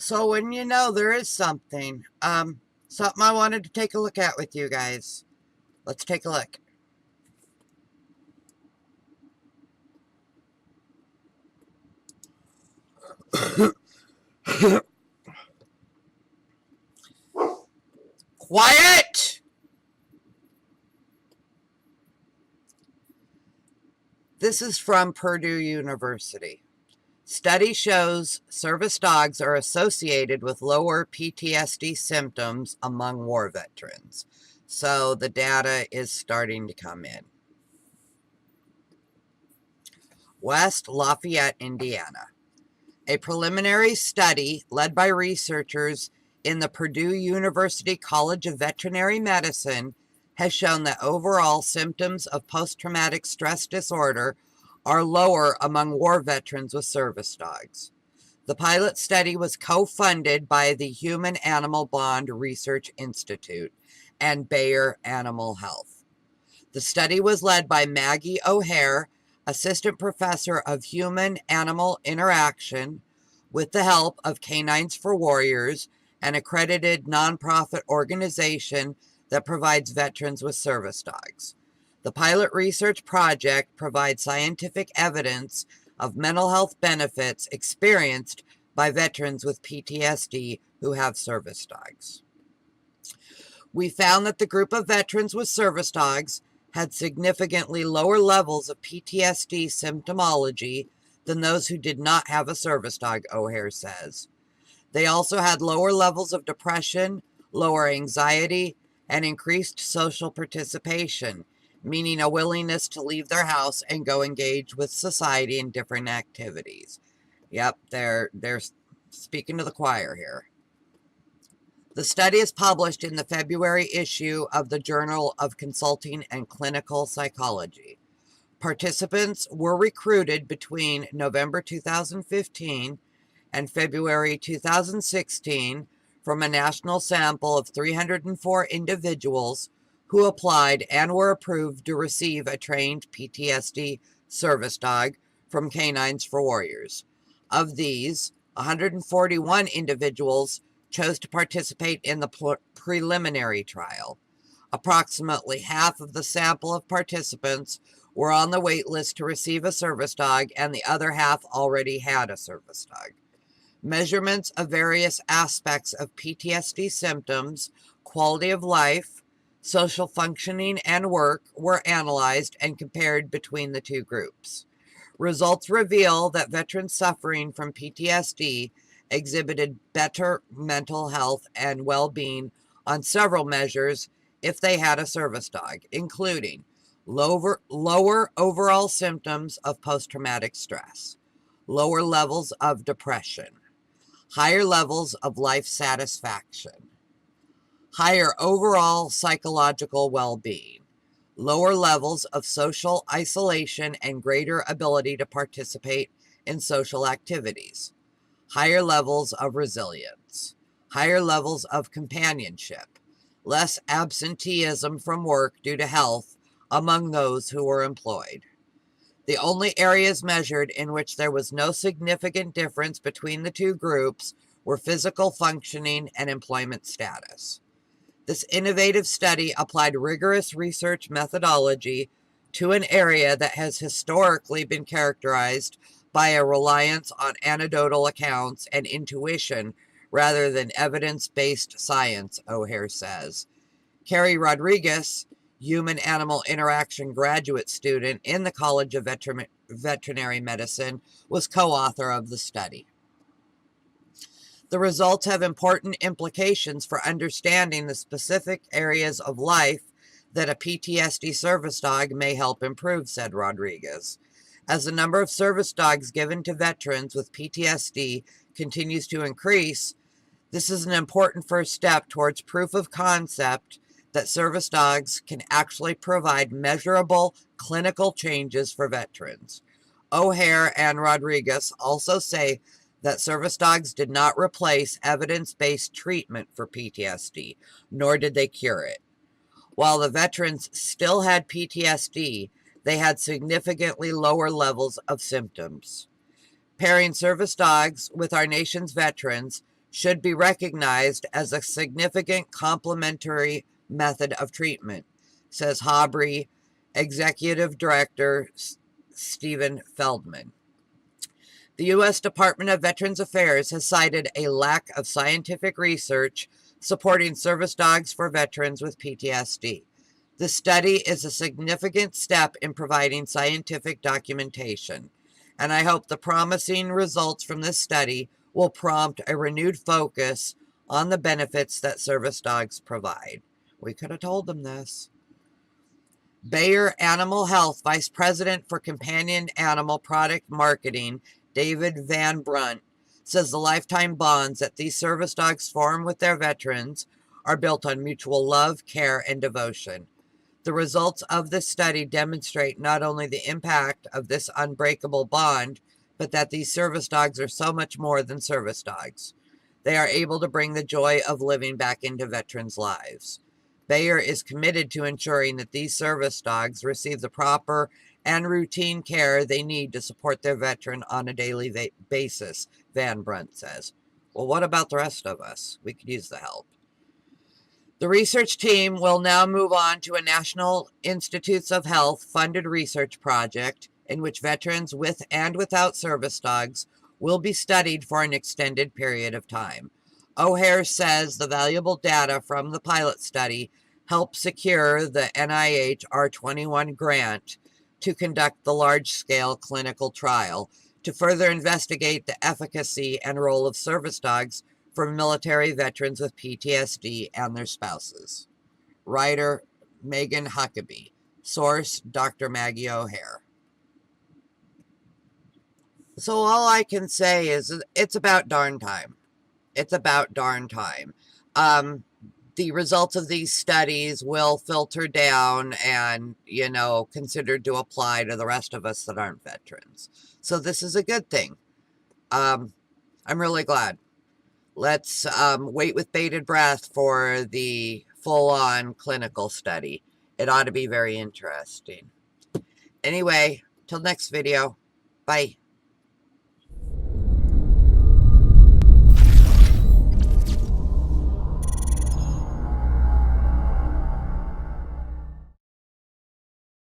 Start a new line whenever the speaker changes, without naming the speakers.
So when you know there is something, something I wanted to take a look at with you guys. Let's take a look. Quiet! This is from Purdue University. Study shows service dogs are associated with lower PTSD symptoms among war veterans. So the data is starting to come in. West Lafayette, Indiana. A preliminary study led by researchers in the Purdue University College of Veterinary Medicine has shown that overall symptoms of post-traumatic stress disorder are lower among war veterans with service dogs. The pilot study was co-funded by the Human-Animal Bond Research Institute and Bayer Animal Health. The study was led by Maggie O'Hare, assistant professor of human-animal interaction, with the help of Canines for Warriors, an accredited nonprofit organization that provides veterans with service dogs. The pilot research project provides scientific evidence of mental health benefits experienced by veterans with PTSD who have service dogs. We found that the group of veterans with service dogs had significantly lower levels of PTSD symptomology than those who did not have a service dog, O'Hare says. They also had lower levels of depression, lower anxiety, and increased social participation, meaning a willingness to leave their house and go engage with society in different activities. Yep, they're speaking to the choir here. The study is published in the February issue of the Journal of Consulting and Clinical Psychology. Participants were recruited between November 2015 and February 2016 from a national sample of 304 individuals who applied and were approved to receive a trained PTSD service dog from Canines for Warriors. Of these, 141 individuals chose to participate in the preliminary trial. Approximately half of the sample of participants were on the wait list to receive a service dog, and the other half already had a service dog. Measurements of various aspects of PTSD symptoms, quality of life, social functioning, and work were analyzed and compared between the two groups. Results reveal that veterans suffering from PTSD exhibited better mental health and well-being on several measures if they had a service dog, including lower overall symptoms of post-traumatic stress, lower levels of depression, higher levels of life satisfaction, higher overall psychological well-being, lower levels of social isolation and greater ability to participate in social activities, higher levels of resilience, higher levels of companionship, less absenteeism from work due to health among those who were employed. The only areas measured in which there was no significant difference between the two groups were physical functioning and employment status. This innovative study applied rigorous research methodology to an area that has historically been characterized by a reliance on anecdotal accounts and intuition rather than evidence-based science, O'Hare says. Carrie Rodriguez, human-animal interaction graduate student in the College of Veterinary Medicine, was co-author of the study. The results have important implications for understanding the specific areas of life that a PTSD service dog may help improve, said Rodriguez. As the number of service dogs given to veterans with PTSD continues to increase, this is an important first step towards proof of concept that service dogs can actually provide measurable clinical changes for veterans. O'Hare and Rodriguez also say that service dogs did not replace evidence-based treatment for PTSD, nor did they cure it. While the veterans still had PTSD, they had significantly lower levels of symptoms. Pairing service dogs with our nation's veterans should be recognized as a significant complementary method of treatment, says Hobry Executive Director Stephen Feldman. The U.S. Department of Veterans Affairs has cited a lack of scientific research supporting service dogs for veterans with PTSD. The study is a significant step in providing scientific documentation, and I hope the promising results from this study will prompt a renewed focus on the benefits that service dogs provide. We could have told them this. Bayer Animal Health Vice President for Companion Animal Product Marketing, David Van Brunt, says the lifetime bonds that these service dogs form with their veterans are built on mutual love, care, and devotion. The results of this study demonstrate not only the impact of this unbreakable bond, but that these service dogs are so much more than service dogs. They are able to bring the joy of living back into veterans' lives. Bayer is committed to ensuring that these service dogs receive the proper and routine care they need to support their veteran on a daily basis, Van Brunt says. Well, what about the rest of us? We could use the help. The research team will now move on to a National Institutes of Health funded research project in which veterans with and without service dogs will be studied for an extended period of time. O'Hare says the valuable data from the pilot study helped secure the NIH R21 grant to conduct the large-scale clinical trial to further investigate the efficacy and role of service dogs for military veterans with PTSD and their spouses. Writer Megan Huckabee. Source Dr. Maggie O'Hare. So all I can say is it's about darn time. It's about darn time. The results of these studies will filter down and, considered to apply to the rest of us that aren't veterans. So this is a good thing. I'm really glad. Let's wait with bated breath for the full-on clinical study. It ought to be very interesting. Anyway, till next video. Bye.